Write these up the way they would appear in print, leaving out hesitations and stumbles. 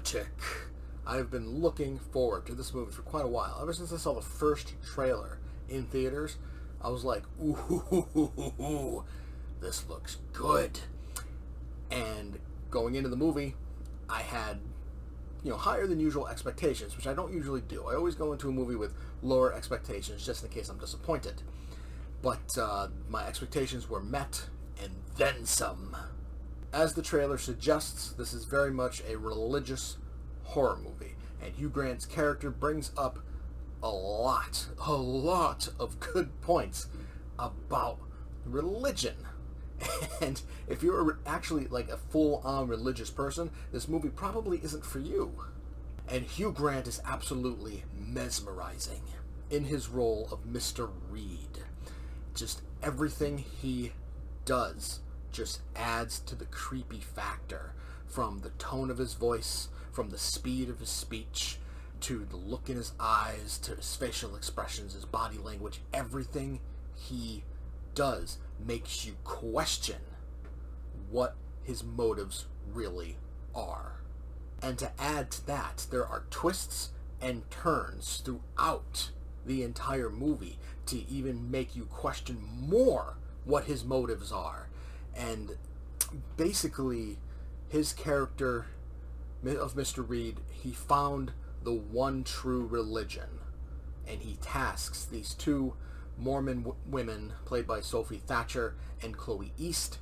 Heretic. I've been looking forward to this movie for quite a while. Ever since I saw the first trailer in theaters, I was like, ooh, this looks good. And going into the movie, I had, higher than usual expectations, which I don't usually do. I always go into a movie with lower expectations just in case I'm disappointed. But my expectations were met, and then some. As the trailer suggests, this is very much a religious horror movie, and Hugh Grant's character brings up a lot of good points about religion. And if you're actually like a full-on religious person, this movie probably isn't for you. And Hugh Grant is absolutely mesmerizing in his role of Mr. Reed. Just everything he does just adds to the creepy factor, from the tone of his voice, from the speed of his speech, to the look in his eyes, to his facial expressions, his body language. Everything he does makes you question what his motives really are. And to add to that, there are twists and turns throughout the entire movie to even make you question more what his motives are. And basically, his character of Mr. Reed, he found the one true religion, and he tasks these two Mormon women, played by Sophie Thatcher and Chloe East,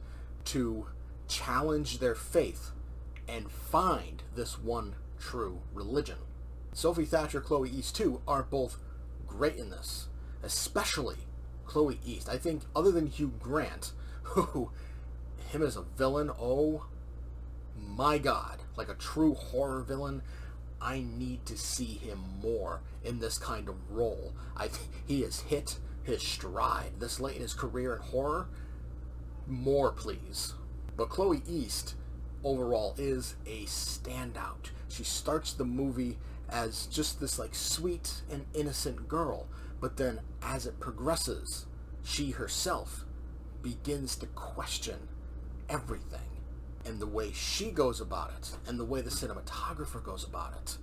to challenge their faith and find this one true religion. Sophie Thatcher, Chloe East too, are both great in this, especially Chloe East. I think other than Hugh Grant, who, him as a villain, oh my god, like a true horror villain, I need to see him more in this kind of role. I think he has hit his stride this late in his career in horror. More, please. But Chloe East, overall, is a standout. She starts the movie as just this like sweet and innocent girl, but then as it progresses, she herself begins to question everything. And the way she goes about it, and the way the cinematographer goes about it,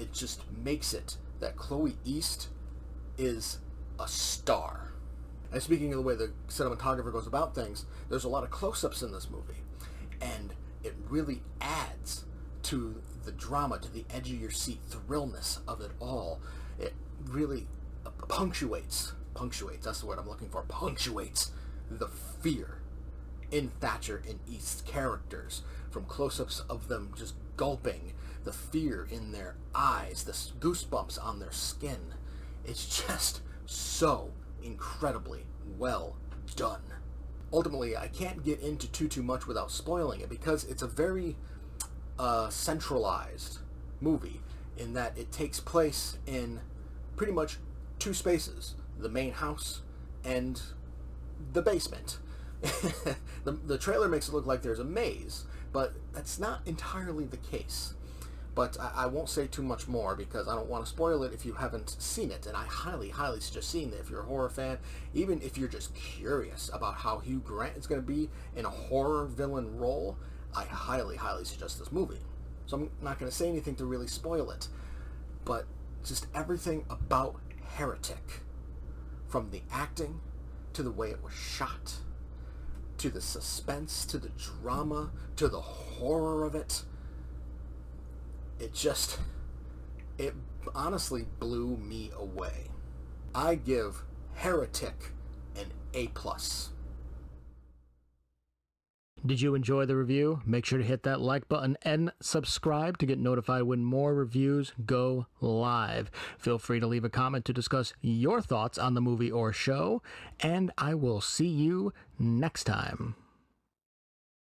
it just makes it that Chloe East is a star. And speaking of the way the cinematographer goes about things, there's a lot of close-ups in this movie, and it really adds to the drama, to the edge-of-your-seat thrillness of it all. It really punctuates, that's the word I'm looking for, punctuates the fear in Thatcher and East's characters, from close-ups of them just gulping, the fear in their eyes, the goosebumps on their skin. It's just so incredibly well done. Ultimately, I can't get into too much without spoiling it, because it's a very centralized movie, in that it takes place in pretty much two spaces: the main house and the basement. The trailer makes it look like there's a maze, but that's not entirely the case. But I won't say too much more, because I don't want to spoil it if you haven't seen it, and I highly suggest seeing it if you're a horror fan. Even if you're just curious about how Hugh Grant is going to be in a horror villain role, I highly suggest this movie. So I'm not going to say anything to really spoil it, but just everything about Heretic, from the acting to the way it was shot, to the suspense, to the drama, to the horror of it. It honestly blew me away. I give Heretic an A+. Did you enjoy the review? Make sure to hit that like button and subscribe to get notified when more reviews go live. Feel free to leave a comment to discuss your thoughts on the movie or show, and I will see you next time.